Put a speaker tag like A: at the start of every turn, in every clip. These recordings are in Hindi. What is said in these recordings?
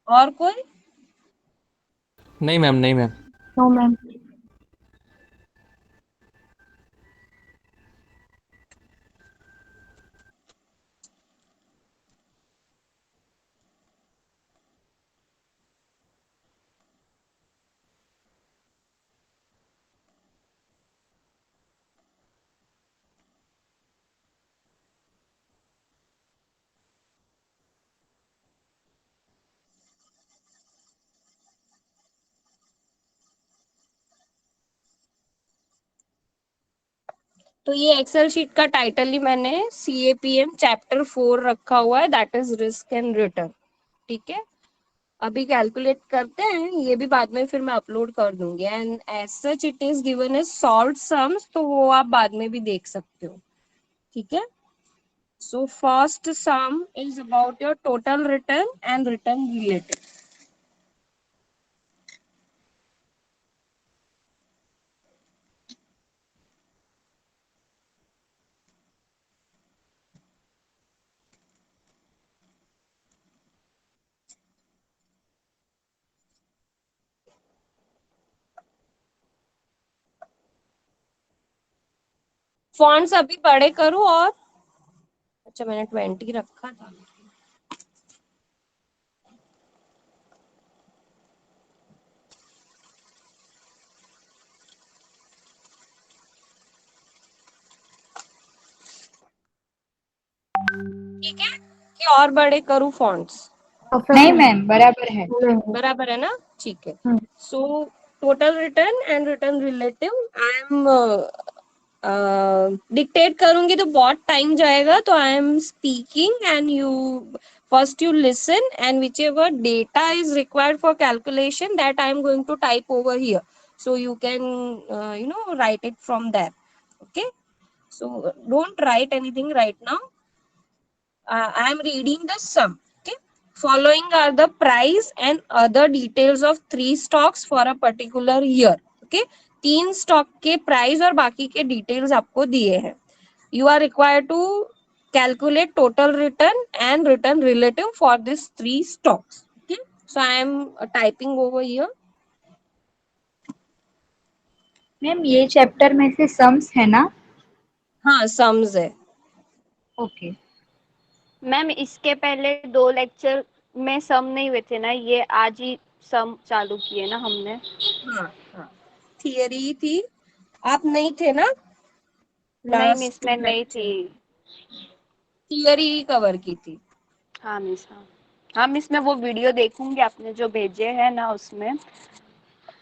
A: और कोई?
B: नहीं मैम, नहीं मैम।
C: No ma'am.
A: तो ये एक्सेल शीट का टाइटल ही मैंने CAPM चैप्टर 4 रखा हुआ है, that is risk and return. ठीक है, अभी कैलकुलेट करते हैं, ये भी बाद में फिर मैं अपलोड कर दूंगी। And as such it is given as solve sums, तो वो आप बाद में भी देख सकते हो। ठीक है, so first some is about your total return and return related. Fonts अभी बड़े करूं और अच्छा मैंने 20 रखा था। ठीक है, कि और बड़े करूं फॉन्ट्स?
C: नहीं मैम, बराबर है।
A: बराबर है ना? ठीक है।
C: Hmm.
A: So total return and return relative, I am dictate करूंगी तो बहुत टाइम जाएगा, तो I am speaking and you first you listen, and whichever data is required for calculation that I am going to type over here, so you can write it from there. Okay, so don't write anything right now. I am reading the sum. Okay, following are the price and other details of 3 stocks for a particular year. Okay, 3 stock के प्राइस और बाकी के डिटेल्स आपको दिए हैं. You are required to calculate total return and return relative for these 3 stocks. Okay, so I am typing over here.
C: Ma'am ये चैप्टर में से सम्स है ना?
A: हाँ, sums है.
C: ओके।
D: मैम इसके पहले 2 लेक्चर में सम नहीं हुए थे ना, ये आज ही सम चालू किए ना हमने।
A: हाँ हाँ, थियरी थी, आप नहीं थे ना
D: नहीं मिस,
A: लास्ट
D: मैं नहीं
A: लेक्चर?
D: थी।
A: थियरी कवर की थी.
D: हाँ मिस, हाँ हाँ मिस, मैं वो वीडियो देखूंगी आपने जो भेजे हैं ना उसमें।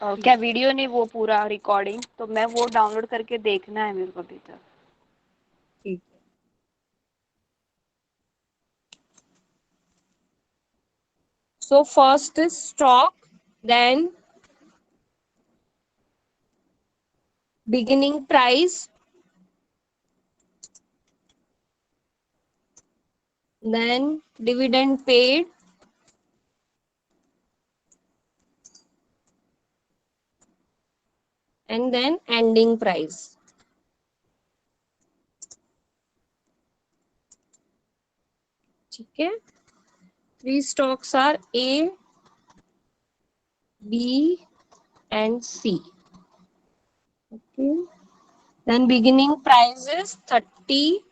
D: क्या वीडियो नहीं, वो पूरा रिकॉर्डिंग, तो मैं वो डाउनलोड करके देखना है मेरे को अभी तक।
A: ठीक. So first is stock, then beginning price, then dividend paid, and then ending price. ठीक है, 3 stocks are A, B, and C. Okay, then beginning price is 30,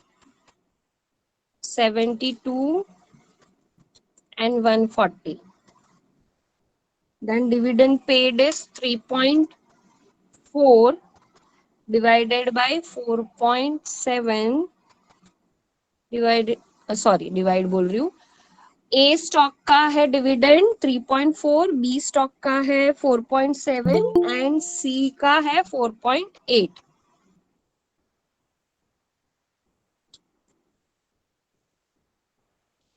A: 72, and 140. Then dividend paid is 3.4 divided by 4.7 divide, sorry divide बोल रही हूँ. ए स्टॉक का है डिविडेंड 3.4, बी स्टॉक का है 4.7 एंड सी का है 4.8.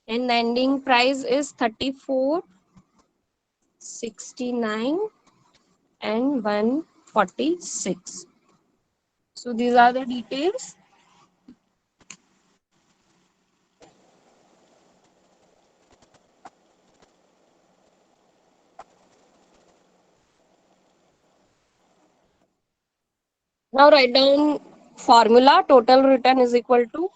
A: and ending price is 34, 69 and 146. So these are the details. Now write down formula. Total return is equal to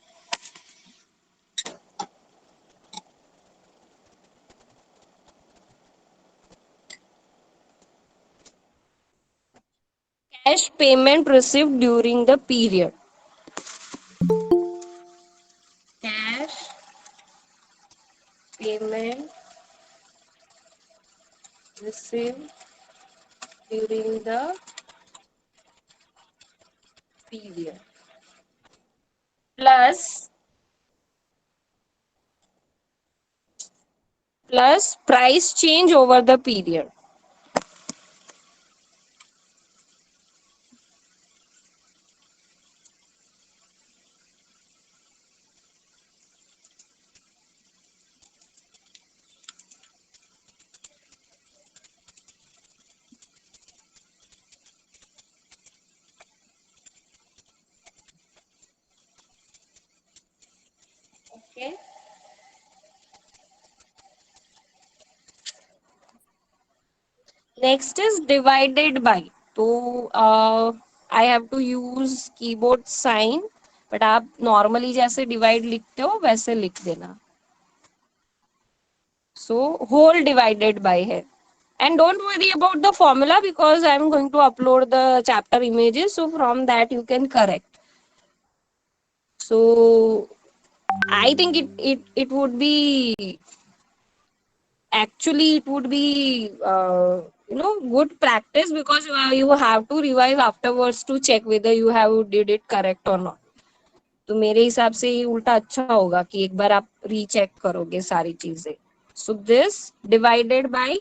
A: Cash payment received during the period. Cash payment received during the period plus price change over the period. Okay. Next is divided by. तो I have to use keyboard sign, but आप normally जैसे divide लिखते हो वैसे लिख देना. So whole divided by है. And don't worry about the formula because I am going to upload the chapter images. So from that you can correct. So I think it would be actually it would be good practice because you have to revise afterwards to check whether you have did it correct or not. तो मेरे हिसाब से ये उल्टा अच्छा होगा कि एक बार आप रीचेक करोगे सारी चीजें. So this divided by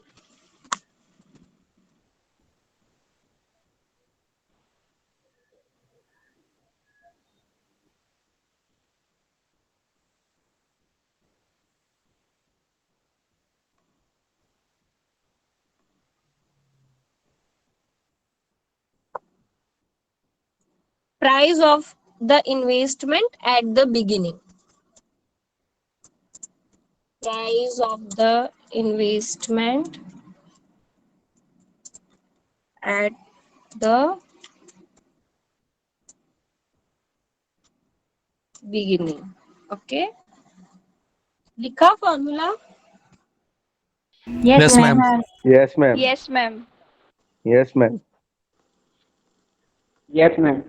A: price of the investment at the beginning. Price of the investment at the beginning. Okay. लिखा formula.
B: Yes, ma'am.
E: Yes, ma'am.
D: Yes, ma'am.
E: Yes, ma'am.
F: Yes, ma'am.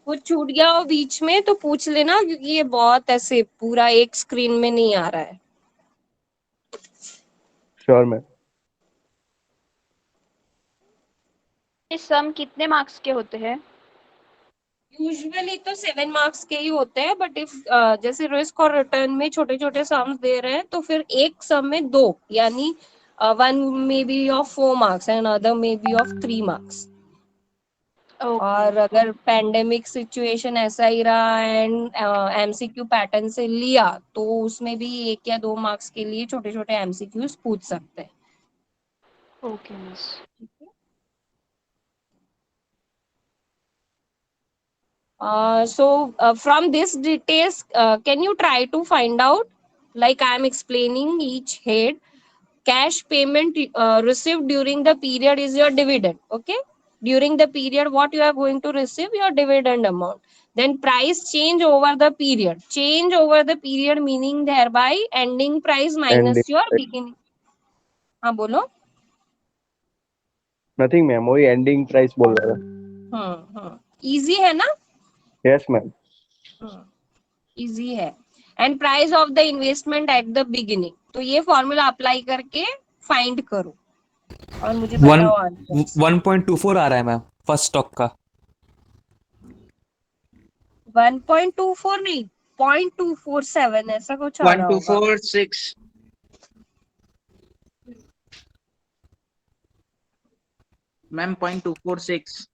A: कुछ छूट गया हो बीच में तो पूछ लेना क्योंकि ये बहुत ऐसे पूरा एक स्क्रीन में नहीं आ रहा है.
E: Sure, ma'am.
D: ये सम कितने मार्क्स के होते हैं?
A: यूजुअली तो 7 मार्क्स के ही होते हैं बट इफ जैसे रिस्क और रिटर्न में छोटे छोटे सम्स दे रहे हैं तो फिर एक सम में 2 यानी one may be of 4 marks and other may be of 3 marks. और अगर पैंडेमिक सिचुएशन ऐसा ही रहा एंड एमसीक्यू पैटर्न से लिया तो उसमें भी 1 या 2 मार्क्स के लिए छोटे छोटे एमसीक्यूज पूछ सकते हैं.
D: Okay miss.
A: So from this details, can you try to find out, like I am explaining each head, cash payment received during the period is your dividend. Okay, during the period what you are going to receive your dividend amount. Then price change over the period. Change over the period meaning thereby ending price minus
E: Ending
A: your
E: price.
A: beginning. हाँ बोलो.
E: Nothing, ma'am. वही ending price बोल रहा था.
A: Easy है ना?
E: Yes, ma'am.
A: इजी है. And price of the investment at the beginning. तो ये फॉर्मूला अप्लाई करके फाइंड करो और मुझे बताओ आंसर.
B: 1.24 आ रहा है मैम फर्स्ट स्टॉक का.
A: 1.24 नहीं 0.247 ऐसा कुछ आ रहा होगा.
F: 1246. मैम 0.246.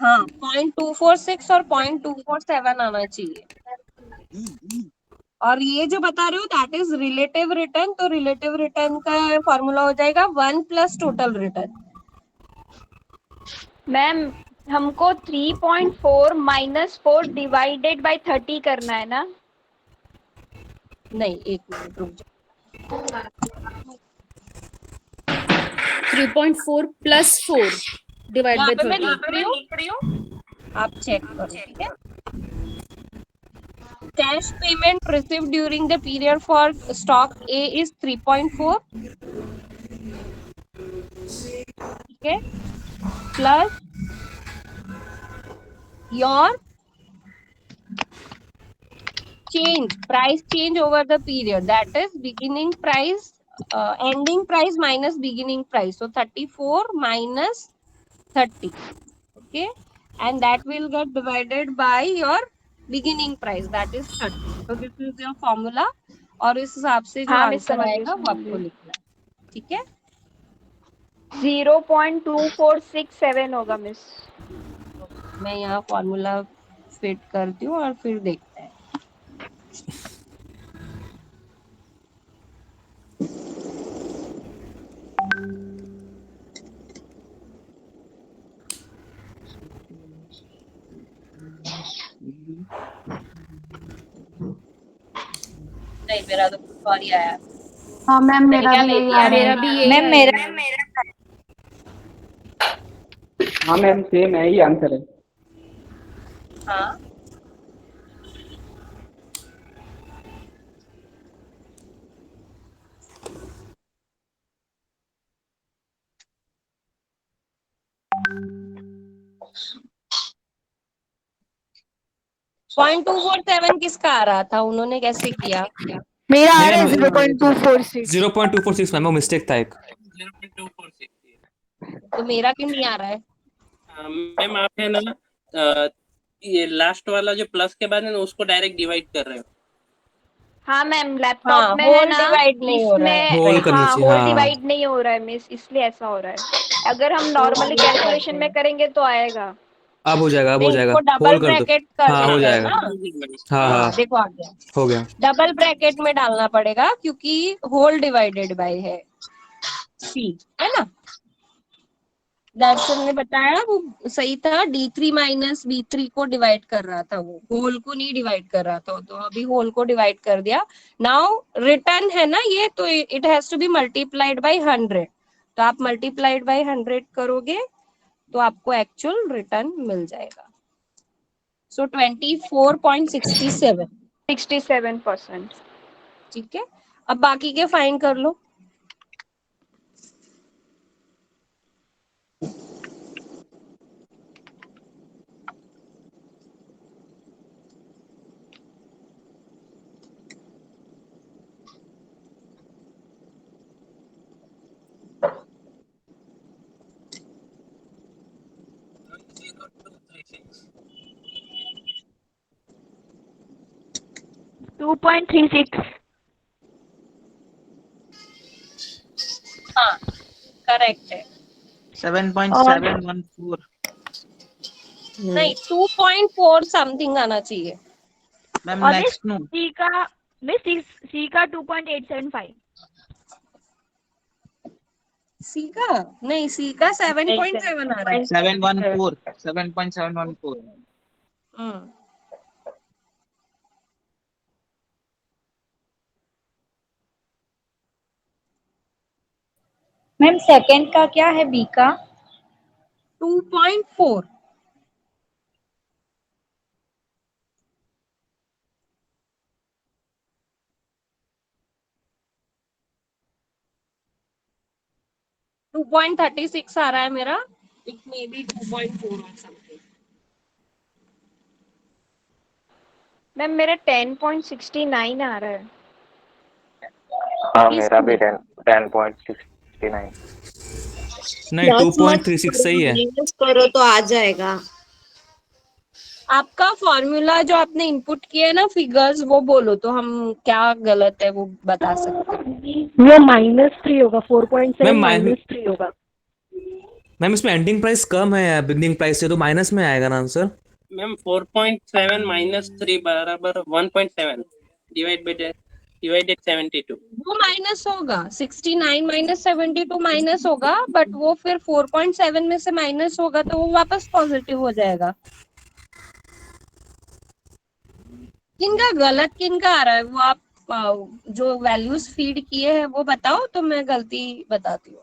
A: हाँ 0.246 और 0.247 आना चाहिए. और ये जो बता रहे हो दैट इज रिलेटिव रिटर्न. तो रिलेटिव रिटर्न का फॉर्मूला हो जाएगा 1 प्लस टोटल रिटर्न.
D: मैम हमको 3.4 माइनस 4 डिवाइडेड बाय 30 करना है ना?
A: नहीं एक मिनट रुक जाओ.
G: 3.4 प्लस 4 डिवाइड
A: यहाँ
G: बाय
A: पे मैं
G: 30.
A: लिख रही हूँ आप चेक करो. ठीक है. Cash payment received during the period for stock A is 3.4. okay, plus your price change over the period, that is beginning price, ending price minus beginning price. So 34 minus 30, okay, and that will get divided by your beginning price, that is 30. So this is your formula, और इस हिसाब से जो
D: हाँ मिस
A: आंसर
D: समझ
A: आएगा वो आपको
D: गई
A: लिखना है, ठीक है।
D: 0.2467 होगा मिस।
A: मैं यहाँ फॉर्मूला फिट करती हूँ और फिर देखते हैं। नहीं, मेरा तो कुछ और ही आया।
H: हाँ मैम मेरा
A: क्या
H: भी
A: ले
H: यही
A: लिया?
H: आ रहा
G: मेरा
H: है।
G: भी यही
C: मैम
G: आया
C: मेरा
G: है।
E: हाँ मैम सेम है, ही आंसर है।
A: हाँ, .247 किसका आ रहा था, उन्होंने कैसे किया?
H: मेरा आ
B: नहीं
H: रहा है
B: मैम
H: 0.246।
B: 0.246 मैम, वो मिस्टेक था एक।
I: 0.246।
A: तो मेरा क्यों नहीं आ रहा है?
I: मैम आप है ना ये लास्ट वाला जो प्लस के बाद है ना उसको डायरेक्ट डिवाइड कर रहे हो।
D: हाँ मैम लैपटॉप
A: हाँ,
D: में है
A: होल
D: ना,
A: डिवाइड नहीं हो रहा है।
D: इसमें
B: होल करना
D: हाँ
B: चाहिए,
D: होल
B: हाँ।
D: डिवाइड नहीं हो रहा है मिस, इसलिए ऐसा हो रहा है। अगर हम नॉर्मली कैलकुलेशन में करेंगे तो आएगा।
B: अब हो जाएगा, अब हो
A: नहीं,
B: जाएगा,
A: इसको डबल
B: होल कर दो।
A: ब्रैकेट कर
B: हाँ हो
A: देते हैं
B: जाएगा,
A: ना।
B: हाँ हाँ
A: देखो आ गया,
B: हो गया।
A: डबल ब्रैकेट में डालना पड़ेगा क्योंकि होल डिवाइडेड बाय है सी, है ना। दर्शन ने बताया वो सही था, D3 माइनस B3 को डिवाइड कर रहा था, वो होल को नहीं डिवाइड कर रहा था, तो अभी होल को डिवाइड कर दिया। नाउ रिटर्न है ना ये, तो it has to be multiplied by 100, तो आप मल्टीप्लाइड बाय 100 करोगे तो आपको एक्चुअल रिटर्न मिल जाएगा। सो 24.67,
D: 67%।
A: ठीक है। अब बाकी के फाइंड कर लो। हाँ करेक्ट है।
F: 7.714।
A: नहीं, 2.4 समथिंग आना चाहिए।
F: मैम नेक्स्ट नो
C: सी का 2.875।
A: सी का नहीं, सी का 7.7 आ रहा है।
F: 714।
A: हम्म,
C: मैम सेकंड का क्या है, बी का?
A: 2.4। टू 2.36 आ रहा है मेरा, इट मे बी 2.4 और समथिंग।
D: मैम मेरा 10.69 आ रहा है।
E: हाँ मेरा भी 10.69।
B: नहीं 2.36 सही है।
J: करो तो आ जाएगा।
A: आपका फॉर्मूला जो आपने इनपुट किए ना फिगर्स, वो बोलो तो हम क्या गलत है वो बता सकते हैं।
J: वो -3 होगा, 4.7
B: मैम
J: -3 होगा।
B: मैम इसमें एंडिंग प्राइस कम है बिगनिंग प्राइस से, तो माइनस में आएगा ना आंसर।
I: मैम 4.7 माइनस 3 बराबर 1.7 डिवाइडेड 72।
A: वो माइनस होगा, 69 माइनस 72 माइनस होगा, बट वो फिर 4.7 में से माइनस होगा तो वो वापस पॉजिटिव हो जाएगा। किनका गलत किनका आ रहा है वो आप जो वैल्यूज फीड किए हैं वो बताओ, तो मैं गलती बताती हूँ।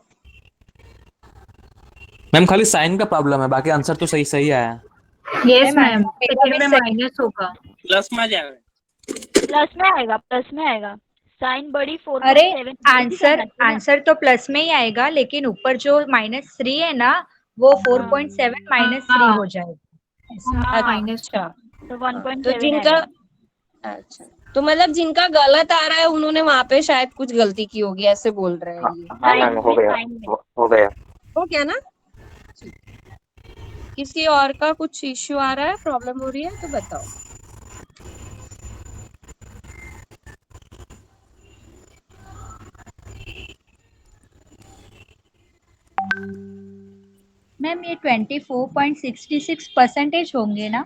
B: मैम खाली साइन का प्रॉब्लम है, बाकी आंसर तो सही सही आया।
C: यस मैम, सेकंड में माइनस होगा।
I: प्लस में जाएगा।
C: प्लस में आएगा
K: साइन बड़ी
C: अरे
K: 4.7
C: आंसर तो प्लस में ही आएगा, लेकिन ऊपर जो -3 है ना, वो 4.7 -3 हो जाएगा।
A: अच्छा,
K: तो
A: हाँ, तो
K: 1.7
A: जिनका,
K: आएगा।
A: अच्छा, तो मतलब जिनका गलत आ रहा है उन्होंने वहां पे शायद कुछ गलती की होगी, ऐसे बोल रहे हैं ये।
E: हाँ मैम, हो गया, हो गया।
A: हो गया ना? किसी और का कुछ इश्यू आ रहा है, प्रॉब्लम हो रही है तो बताओ।
C: मैम ये 24.66% होंगे ना?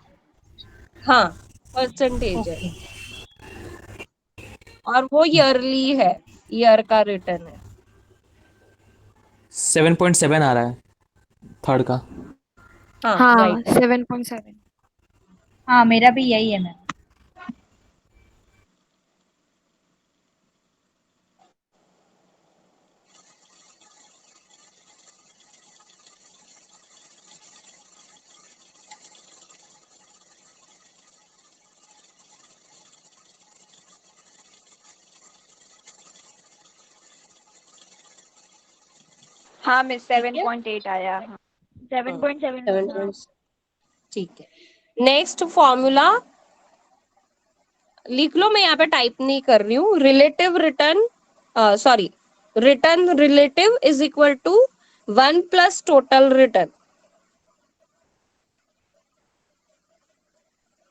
A: हाँ, परसेंटेज है,
C: ओके।
A: और वो ईयरली है, ईयर का रिटर्न है।
B: 7.7 आ रहा है थर्ड का।
A: हाँ,
H: हाँ
A: राइट।
H: 7.7।
C: हाँ, मेरा भी यही है मैम।
D: हाँ मिस 7.8 आया।
K: 7.7
A: 7. ठीक है, नेक्स्ट फॉर्मूला लिख लो, मैं यहाँ पे टाइप नहीं कर रही हूँ। Relative return, sorry, return relative is equal to 1 plus total return,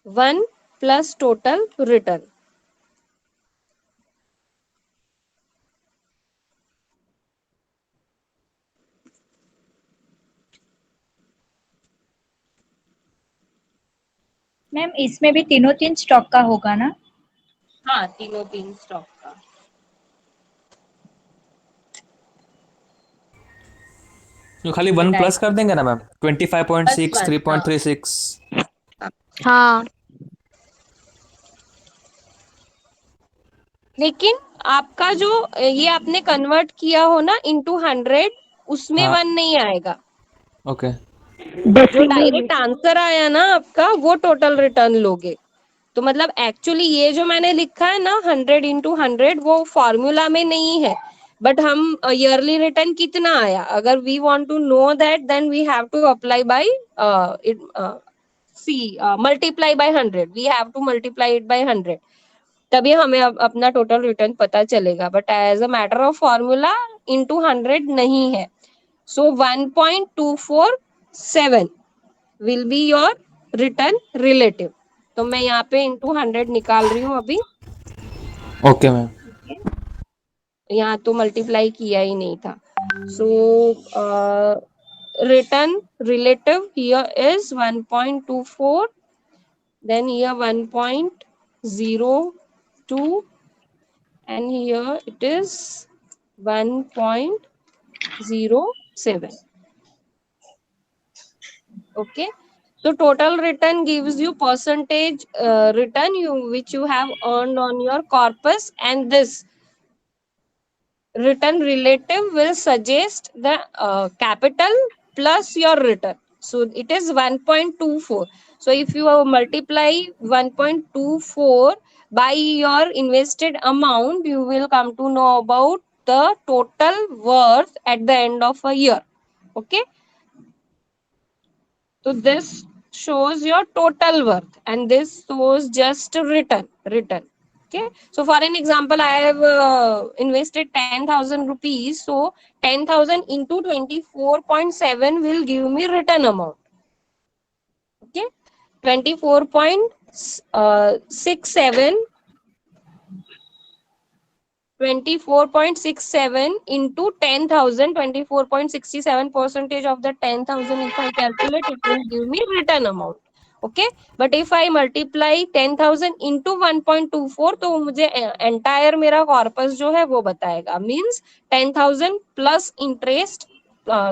A: 1 plus total return.
C: Ma'am इसमें भी तीनों तीन स्टॉक का होगा ना?
A: हाँ, तीनों तीन स्टॉक का।
B: तो खाली 1 प्लस कर देंगे ना मैम, 25.6,
A: बस,
B: 3.36।
H: हाँ
A: लेकिन आपका जो ये आपने कन्वर्ट किया हो ना इनटू 100, उसमें
B: हाँ
A: 1 नहीं आएगा।
B: ओके।
A: जो डायरेक्ट आंसर आया ना आपका, वो टोटल रिटर्न लोगे। तो मतलब एक्चुअली ये जो मैंने लिखा है ना 100 × 100, वो फॉर्मूला में नहीं है, बट हम ईयरली रिटर्न कितना आया, अगर we want to know that, then we have to apply by multiply by 100, we have to multiply it by 100, तभी हमें अपना टोटल रिटर्न पता चलेगा। But as a matter of formula into 100 नहीं है। So 1.247 will be your return relative. तो मैं यहाँ पे इनटू 100 निकाल रही हूँ अभी।
B: Okay ma'am.
A: यहाँ तो मल्टीप्लाई किया ही नहीं था। So return relative here is 1.24, then here 1.02, and here it is 1.07. Okay, so total return gives you percentage return which you have earned on your corpus, and this return relative will suggest the capital plus your return. So it is 1.24. So if you multiply 1.24 by your invested amount, you will come to know about the total worth at the end of a year. Okay, so this shows your total worth, and this shows just return. Okay, so for an example, I have invested 10,000 rupees. So 10,000 into 24.7 will give me return amount. Okay, 24.67 into 10,000, 24.67% of the 10,000 if I calculate, it will give me return amount. Okay, but if I multiply 10,000 into 1.24, तो मुझे entire मेरा corpus जो है वो बताएगा, means 10,000 plus interest,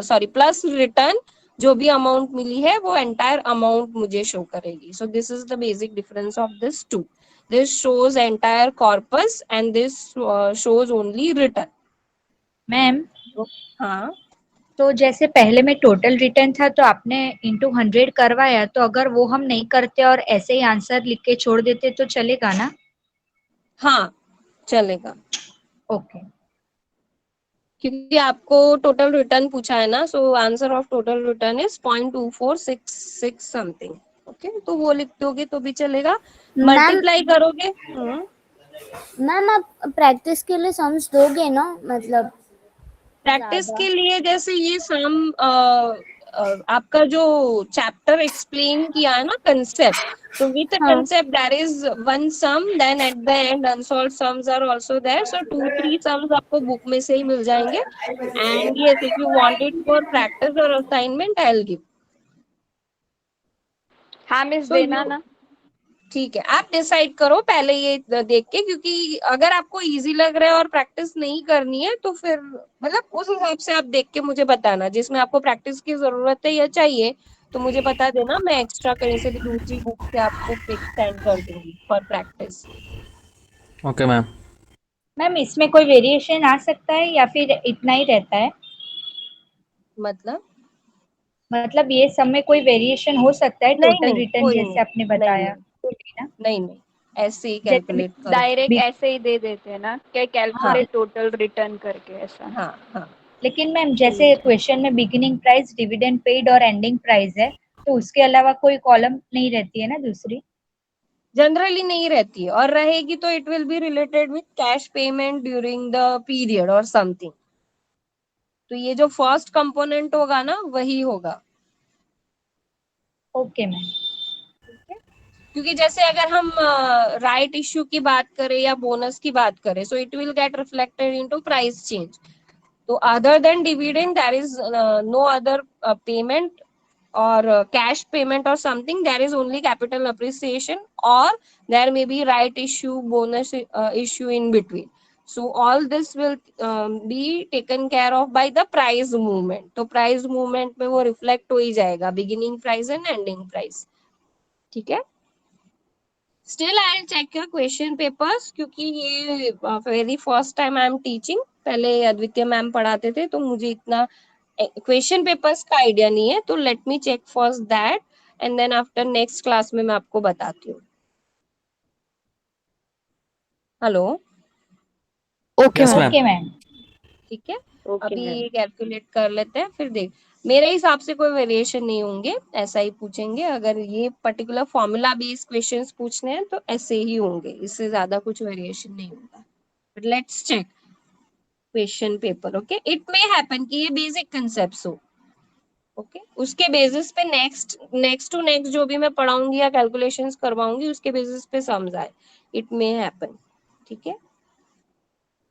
A: sorry, plus return, जो भी amount मिली है वो entire amount मुझे show करेगी. So this is the basic difference of this two. This shows entire corpus and this shows only return.
C: Ma'am
A: हाँ,
C: तो जैसे पहले में टोटल रिटर्न था तो आपने इंटू 100 करवाया, तो अगर वो हम नहीं करते और ऐसे ही आंसर लिख के छोड़ देते तो चलेगा ना?
A: हाँ चलेगा,
C: ओके
A: क्योंकि आपको टोटल रिटर्न पूछा है ना, so answer of total return is 0.2466 something. Okay, तो वो लिख दोगे तो भी चलेगा, मल्टीप्लाई करोगे।
H: मैम आप प्रैक्टिस के लिए सम्स दोगे ना, मतलब
A: प्रैक्टिस
H: ज्यादा?
A: के लिए जैसे ये सम आपका जो चैप्टर एक्सप्लेन किया है ना कंसेप्ट, so with the
H: हाँ
A: concept there is one sum, then at the end unsolved sums are also there, so 2-3 sums आपको बुक में से ही मिल जाएंगे। And yes, if you want it for practice or assignment I'll give।
D: हाँ मिस,
A: so
D: देना
A: you,
D: ना।
A: ठीक है, आप डिसाइड करो पहले ये देख के, क्योंकि अगर आपको इजी लग रहा है और प्रैक्टिस नहीं करनी है तो फिर मतलब उस हिसाब से आप देख के मुझे बताना, जिसमें आपको प्रैक्टिस की जरूरत है या चाहिए तो मुझे बता देना, मैं एक्स्ट्रा कहीं से भी दूसरी बुक से आपको पिक सेंड कर दूंगी for practice.
B: Okay ma'am.
C: Ma'am, इसमें कोई वेरिएशन आ सकता है या फिर इतना ही रहता है? मतलब ये सब में कोई वेरिएशन हो सकता है
A: नहीं
C: टोटल
A: नहीं,
C: रिटर्न
A: कोई
C: जैसे
A: नहीं,
C: आपने
A: नहीं
C: बताया?
A: नहीं,
C: ना
A: नहीं नहीं, ऐसे ही
C: जैसे
A: कैलकुलेट करो।
D: डायरेक्ट ऐसे ही दे देते हैं ना, क्या
A: हाँ
D: कैलकुलेट टोटल रिटर्न करके ऐसा।
A: हाँ हाँ।
C: लेकिन मैम जैसे क्वेश्चन में बिगिनिंग प्राइस, डिविडेंड पेड और एंडिंग प्राइस है, तो उसके अलावा कोई कॉलम नहीं रहती है ना दूसरी?
A: जनरली नहीं रहती है, और रहेगी तो it will be related with cash payment during the period और समथिंग। तो ये जो फर्स्ट कंपोनेंट होगा ना वही होगा।
C: Okay ma'am.
A: क्योंकि जैसे अगर हम राइट इश्यू की बात करें या बोनस की बात करें, so it will get reflected into price change. तो other than dividend there is no other payment or cash payment or something, there is only capital appreciation, or there may be right issue, bonus issue in between. So all this will be taken care of by the price movement। तो price movement में वो reflect हो ही जाएगा, beginning price and ending price। ठीक है, still I'll check your question papers, क्योंकि ये very first time I am teaching। पहले अद्वितीय मैम पढ़ाते थे तो मुझे इतना क्वेश्चन पेपर्स का आइडिया नहीं है, तो let me check first that and then after next class में मैं आपको बताती हूँ। Hello,
H: okay
B: yes
H: ma'am.
B: Ma'am.
C: Okay ma'am.
A: ठीक है,
D: ओके
A: अभी
D: मैम।
A: कैलकुलेट कर लेते हैं, फिर देख, मेरे हिसाब से कोई वेरिएशन नहीं होंगे, ऐसा ही पूछेंगे। अगर ये पर्टिकुलर फॉर्मूला बेस्ड क्वेश्चंस पूछने हैं तो ऐसे ही होंगे, इससे ज्यादा कुछ वेरिएशन नहीं होगा। But let's check question paper. Okay, it may happen कि ये बेसिक कंसेप्ट्स हो, ओके उसके बेसिस पे नेक्स्ट टू नेक्स्ट जो भी मैं पढ़ाऊंगी या कैलकुलेशंस करवाऊंगी उसके बेसिस पे समझ आए, इट मे हैपन। ठीक है,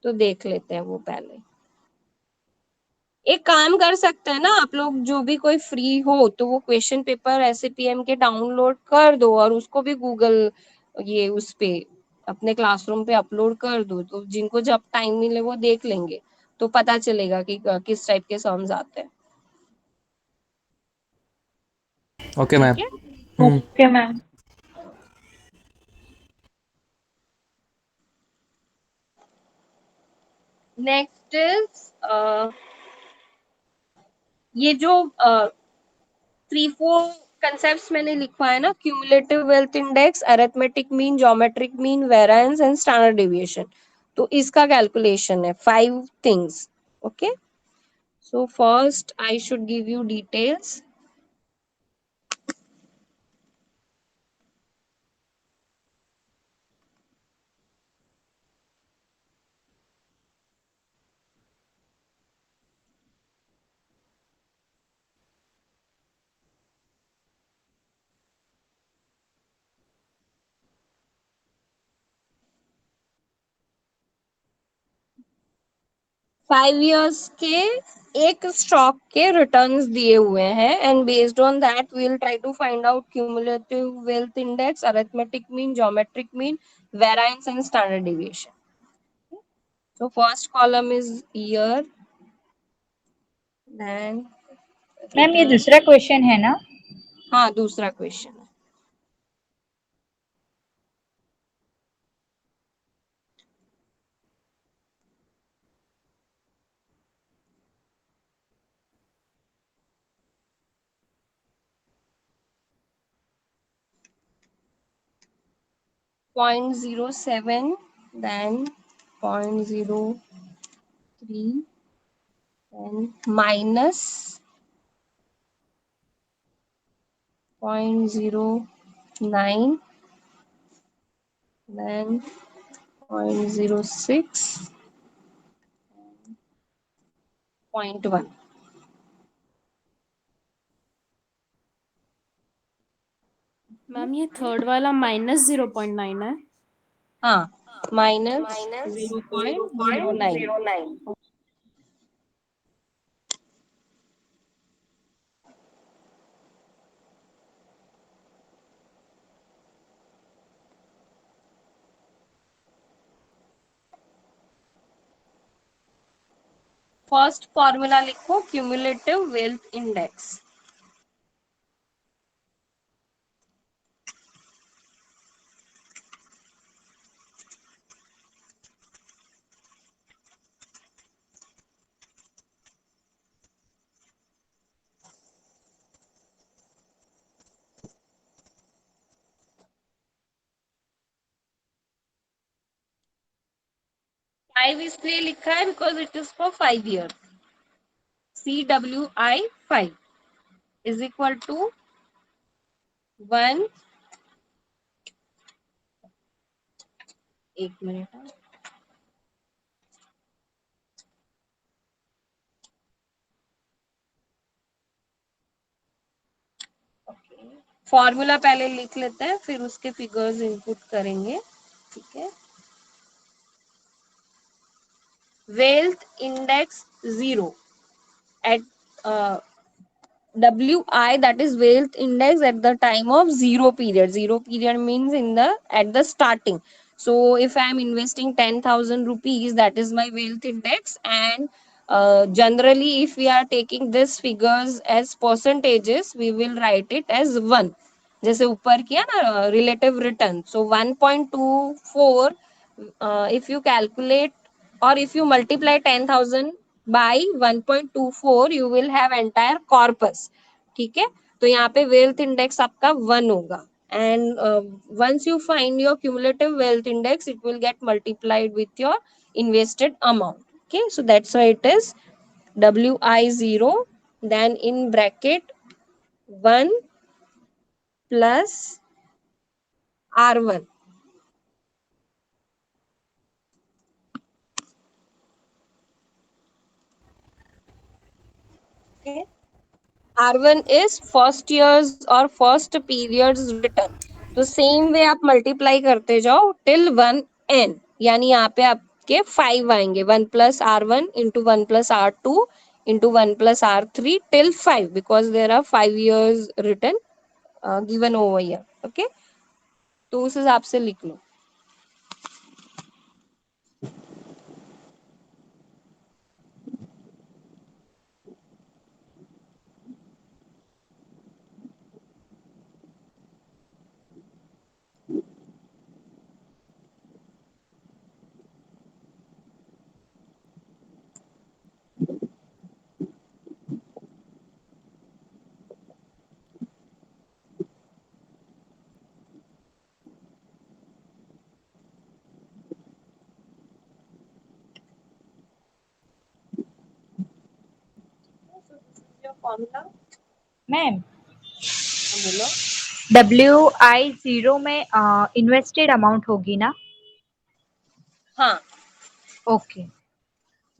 A: तो देख लेते हैं वो पहले। एक काम कर सकते हैं ना आप लोग, जो भी कोई फ्री हो तो वो क्वेश्चन पेपर SAPM के डाउनलोड कर दो और उसको भी गूगल ये उस पे अपने क्लासरूम पे अपलोड कर दो, तो जिनको जब टाइम मिले वो देख लेंगे, तो पता चलेगा कि किस टाइप के सॉन्ग्स आते हैं।
B: ओके
A: ठीक
B: मैम।
A: है,
K: ओके मैम।
A: नेक्स्ट इज ये जो 3-4 कंसेप्ट्स मैंने लिखवाया ना, cumulative wealth index, arithmetic mean, geometric mean, variance and standard deviation, तो इसका कैलकुलेशन है 5 things. Okay, so first I should give you details. Five years के एक स्टॉक के रिटर्न्स दिए हुए हैं, and based on that we will try to find out cumulative wealth index, arithmetic mean, geometric mean, variance and standard deviation. So first column is year, then
C: ma'am ये
A: return।
C: दूसरा क्वेश्चन है ना?
A: हाँ, दूसरा क्वेश्चन है। .07, then 0.03 and minus 0.09, then 0.06, 0.1.
G: Ma'am ये थर्ड वाला -0.9 है.
A: हाँ, minus 0.09. फर्स्ट फॉर्मूला लिखो, क्यूमुलेटिव वेल्थ इंडेक्स. फाइव इसलिए लिखा है because it is for 5 year. CWI 5 is equal to 1. एक मिनट. फॉर्मूला पहले लिख लेते हैं, फिर उसके फिगर्स इनपुट करेंगे. ठीक है. Wealth index 0 at WI, that is wealth index at the time of zero period. Zero period means at the starting. So if I am investing 10,000 rupees, that is my wealth index. And generally, if we are taking these figures as percentages, we will write it as 1. जैसे ऊपर किया ना relative return. So 1.24, if you calculate or if you multiply 10,000 by 1.24, you will have entire corpus. ठीक है. तो यहाँ पे wealth index आपका 1 होगा. And once you find your cumulative wealth index, it will get multiplied with your invested amount. Okay, so that's why it is WI0, then in bracket 1 plus R1. Okay. R1 is first year's or first period's return. तो सेम वे आप मल्टीप्लाई करते जाओ टिल 1n, यानी यहाँ पे आपके 5 आएंगे. 1 plus R1 into 1 plus R2 into 1 plus R3 till 5, because there are 5 years written given over here. Okay, तो उस हिसाब से लिख लो. फॉर्मूला
C: मैम
A: बोलो.
C: WI0 में इन्वेस्टेड अमाउंट होगी ना?
A: हाँ,
C: ओके.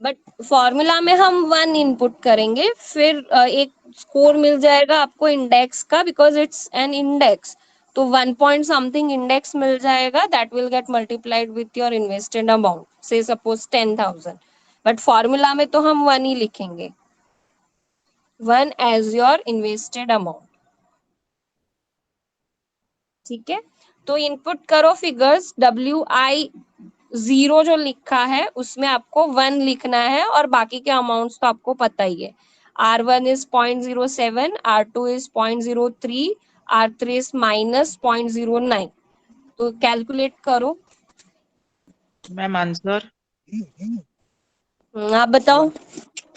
A: बट फॉर्मूला में हम 1 इनपुट करेंगे, फिर एक स्कोर मिल जाएगा आपको इंडेक्स का, बिकॉज इट्स एन इंडेक्स. तो 1 पॉइंट समथिंग इंडेक्स मिल जाएगा, that will get multiplied with your invested amount, से सपोज 10,000. बट फॉर्मूला में तो हम 1 ही लिखेंगे, 1 एज योर इन्वेस्टेड अमाउंट. ठीक है. तो इनपुट करो फिगर्स. WI0 जो लिखा है उसमें आपको 1 लिखना है, और बाकी के अमाउंट्स तो आपको पता ही है. R1 is 0.07, R2 is 0.03, R3 is minus 0.09. तो कैलकुलेट करो.
F: मैम आंसर
A: आप बताओ.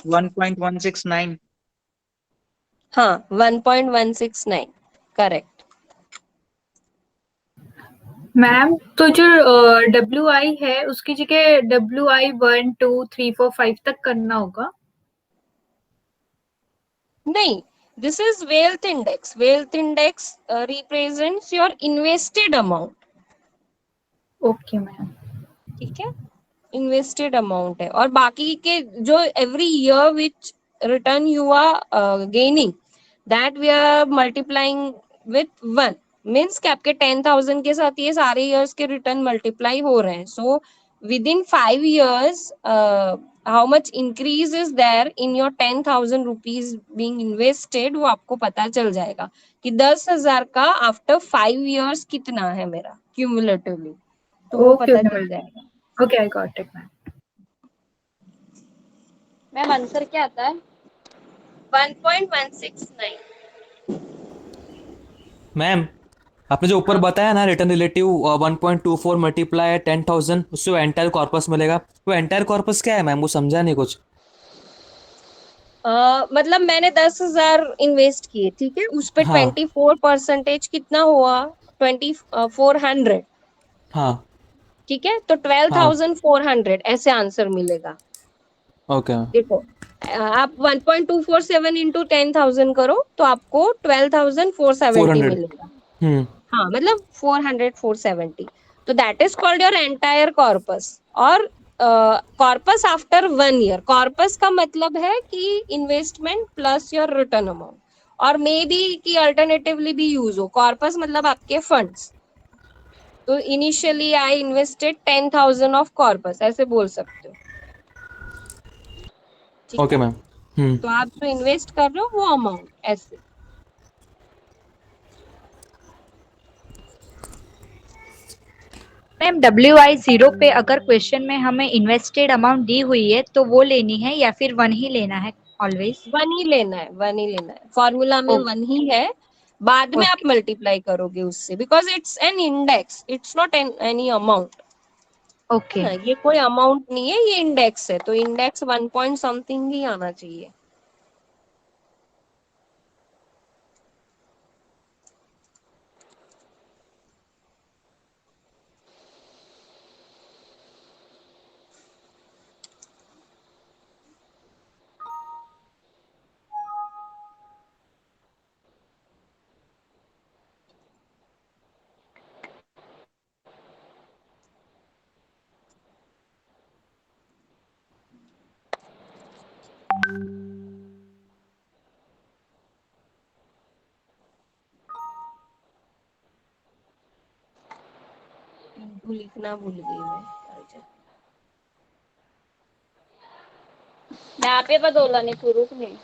F: 1.169.
A: हाँ, 1.169 करेक्ट.
C: मैम तो जो WI है उसकी जगह WI 1 2 3 4 5 तक करना होगा।
A: नहीं, this is wealth index. Wealth index represents your invested amount.
C: Okay ma'am.
A: ठीक है, इन्वेस्टेड अमाउंट है। और बाकी के जो every year which return you are gaining, that we are multiplying with 1, means कि आपके 10,000 के साथ ये सारे ईयर्स के रिटर्न मल्टीप्लाई हो रहे हैं। So within 5 years how much increase is there in your 10,000 rupees being invested, वो आपको पता चल जाएगा कि 10,000 का आफ्टर 5 years कितना है मेरा क्यूमुलेटिवली, तो वो
C: ओके
A: पता
C: ओके
A: चल
C: मैम।
A: जाएगा।
C: Okay I got it ma'am.
D: Ma'am answer क्या आता है?
A: 1.169।
B: मैम आपने जो ऊपर बताया ना रिटर्न रिलेटिव 1.24 मल्टीप्लाई 10,000, उससे वो एंटायर कॉर्पस मिलेगा। वो एंटायर कॉर्पस क्या है मैम, वो समझा नहीं कुछ।
A: मतलब मैंने 10,000 इन्वेस्ट किए, ठीक है, उस पे
B: हाँ
A: 24% कितना हुआ, 2400।
B: हाँ
A: ठीक है, तो
B: हाँ
A: 12,400 ऐसे आंसर मिलेगा।
B: ओके
A: देखो, आप 1.247 इंटू 10,000 करो तो आपको 12,470
B: 400।
A: मिलेगा।
B: हम्म।
A: हाँ, मतलब 400 470। तो that is called your entire corpus. और कॉर्पस आफ्टर 1 year, कॉर्पस का मतलब है कि investment plus your return amount. और मे बी कि अल्टरनेटिवली भी यूज हो, कॉर्पस मतलब आपके फंड्स। तो initially I invested 10,000 of corpus, ऐसे बोल सकते हो। ठीक
B: ओके
A: है,
B: मैम। हम्म।
A: तो आप जो इन्वेस्ट कर रहे हो वो अमाउंट ऐसे।
C: मैम WI 0 पे अगर क्वेश्चन में हमें इन्वेस्टेड अमाउंट दी हुई है तो वो लेनी है या फिर 1 ही लेना है ऑलवेज?
A: 1 ही लेना है, 1 ही लेना है, फॉर्मूला में 1 ही है। बाद में आप
C: ओके
A: मल्टीप्लाई करोगे उससे, because it's an index, it's not any amount.
C: Okay.
A: ये कोई अमाउंट नहीं है, ये इंडेक्स है, तो इंडेक्स 1 पॉइंट समथिंग ही आना चाहिए। लिखना भूल गई मैं।
D: Nape padola ni puruk ni.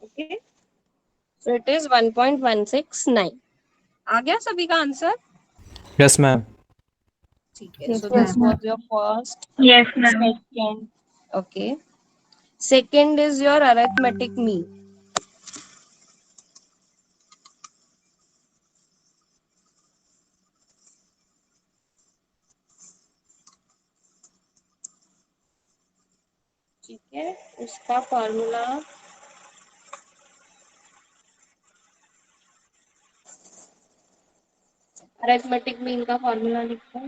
A: Okay, so it is 1.169। आ गया सभी का आंसर?
B: Yes ma'am.
A: ठीक है,
C: yes
A: so
C: ma'am.
A: This was your first.
K: Yes, ma'am.
A: Second, okay, second is your arithmetic mean. ठीक है, उसका फॉर्मूला अरिथमेटिक मीन का फॉर्मूला लिखो।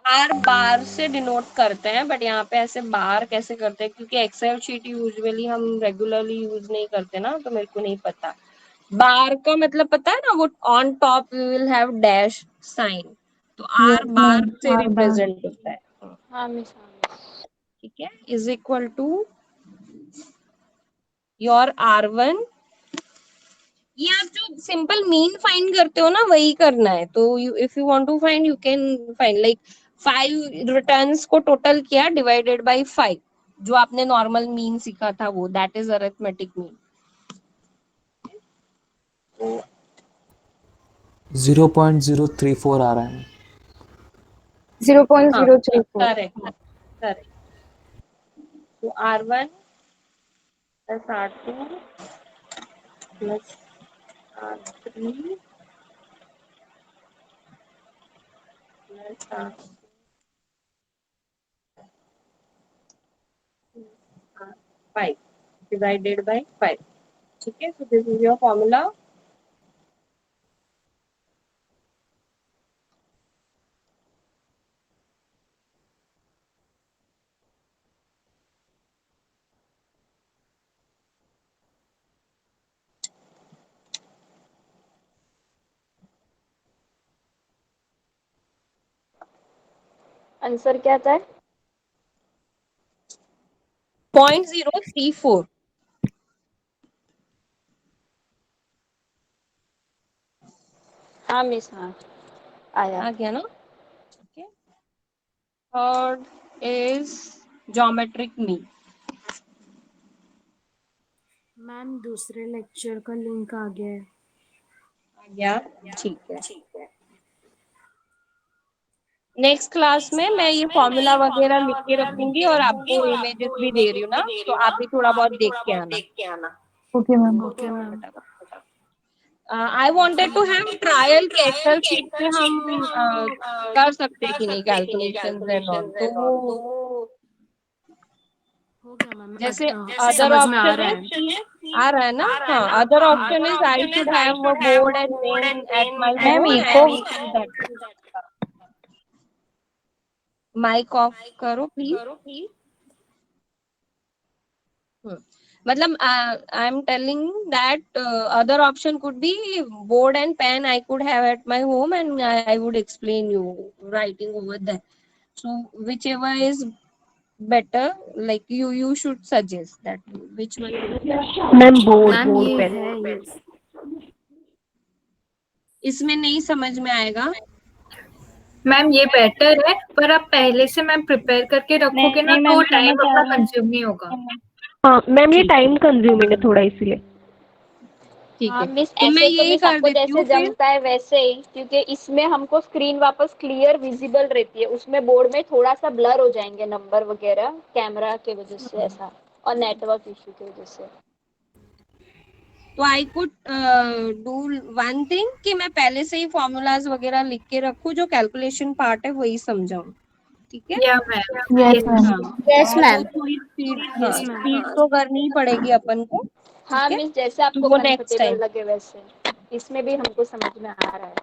A: आर बार से डिनोट करते हैं, बट यहाँ पे ऐसे बार कैसे करते हैं, क्योंकि एक्सेल शीट यूजुअली हम रेगुलरली यूज नहीं करते ना, तो मेरे को नहीं पता। बार का मतलब पता है ना, वो on top we will have dash sign, तो आर बार से रिप्रेजेंट होता है,
D: हाँ मिस।
A: ठीक है, is equal to your R1। ये आप जो सिंपल मीन फाइंड करते हो ना वही करना है। तो if you want to find you can find like 5 returns को टोटल किया डिवाइडेड बाय 5, जो आपने नॉर्मल मीन सीखा था वो, दैट इज अरिथमेटिक मीन।
B: 0.034 आ रहा है।
J: 0.034।
A: Correct correct. तो R1 plus R2 plus R3 plus R5 divided by 5, ठीक है। So this is your formula।
D: Answer क्या था?
A: 0.034।
D: हाँ मिस, हाँ आया।
A: आ गया ना, ठीक है। Third is geometric mean.
G: Ma'am दूसरे लेक्चर का लिंक आ गया है।
A: आ गया, ठीक है। नेक्स्ट क्लास में मैं ये फॉर्मूला वगैरह लिख के रखूंगी और आपको इमेजेस भी दे रही हूँ ना, तो आप भी थोड़ा बहुत देख के आना।
J: Okay ma'am.
G: Okay ma'am.
A: I wanted to have trial के एक्सेल शीट पे हम कर सकते हैं कि नहीं कैलकुलेशंस एंड ऑल, तो वो
G: हो गया मैम।
A: जैसे अदर
G: समझ में
A: ऑप्शन आ रहा है ना। हाँ, other option is I should have a board and pen at my
C: ma'am
A: home
C: echo
A: and mic off करो प्लीज। मतलब I am telling that other option could be board and pen I could have at my home and I would explain you writing over that. So whichever is better, like you should suggest that which one is
J: ma'am board
G: ma'am
J: board
G: ये
J: पेन।
G: है ये।
A: इसमें नहीं समझ में आएगा।
C: मैम ये बेटर है, पर आप पहले से मैम प्रिपेयर करके रखोगे ना तो टाइम अपना कंज्यूम नहीं होगा।
J: हाँ मैम ये टाइम कंज्यूमिंग है थोड़ा इसीलिए।
A: ठीक
D: हाँ
A: है,
D: मिस,
A: तो मैं
D: ऐसे तो
A: यही
D: मिस
A: कर
D: आपको
A: देती
D: जैसे
A: हूँ फिर।
D: जमता है वैसे ही, क्योंकि इसमें हमको स्क्रीन वापस क्लियर विजिबल रहती है, उसमें बोर्ड में थोड़ा सा ब्लर हो जाएंगे नंबर वगैरह कैमरा के वजह से ऐसा, और नेटवर्क इशू की वजह से।
A: तो I could do one thing कि मैं पहले से ही फॉर्मूलाज वगैरह लिख के रखूं, जो कैलकुलेशन पार्ट है वही समझाऊं, ठीक है।
C: या मैम
J: यस मैम।
A: हाँ,
H: यस
A: और वो
H: मैम।
A: थोड़ी स्पीड, हाँ
G: यस मैम।
A: स्पीड तो करनी ही पड़ेगी अपन को,
D: हाँ
A: ठीक है।
D: मिस, जैसे
A: तो
D: आपको
A: वो नेक्स्ट
D: कंफर्टेबल
A: टाइम,
D: लगे वैसे, इसमें भी हमको समझ में आ रहा है।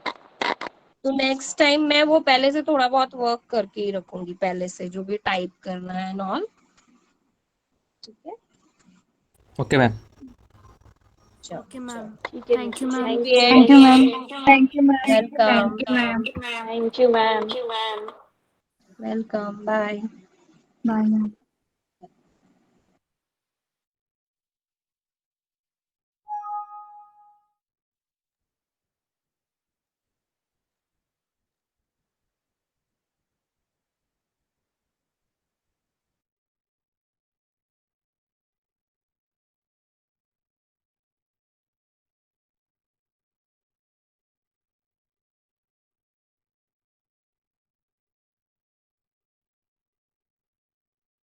A: तो नेक्स्ट टाइम मैं वो पहले से थोड़ा बहुत वर्क करके ही रखूंगी, पहले से जो भी टाइप करना है एंड ऑल, ठीक है।
B: Okay ma'am.
G: Okay ma'am.
D: ठीक है
G: thank you
D: miss,
G: ma'am.
D: Thank you ma'am.
C: Thank you ma'am.
A: Welcome
D: thank you ma'am.
A: Welcome, bye.
C: Bye ma'am.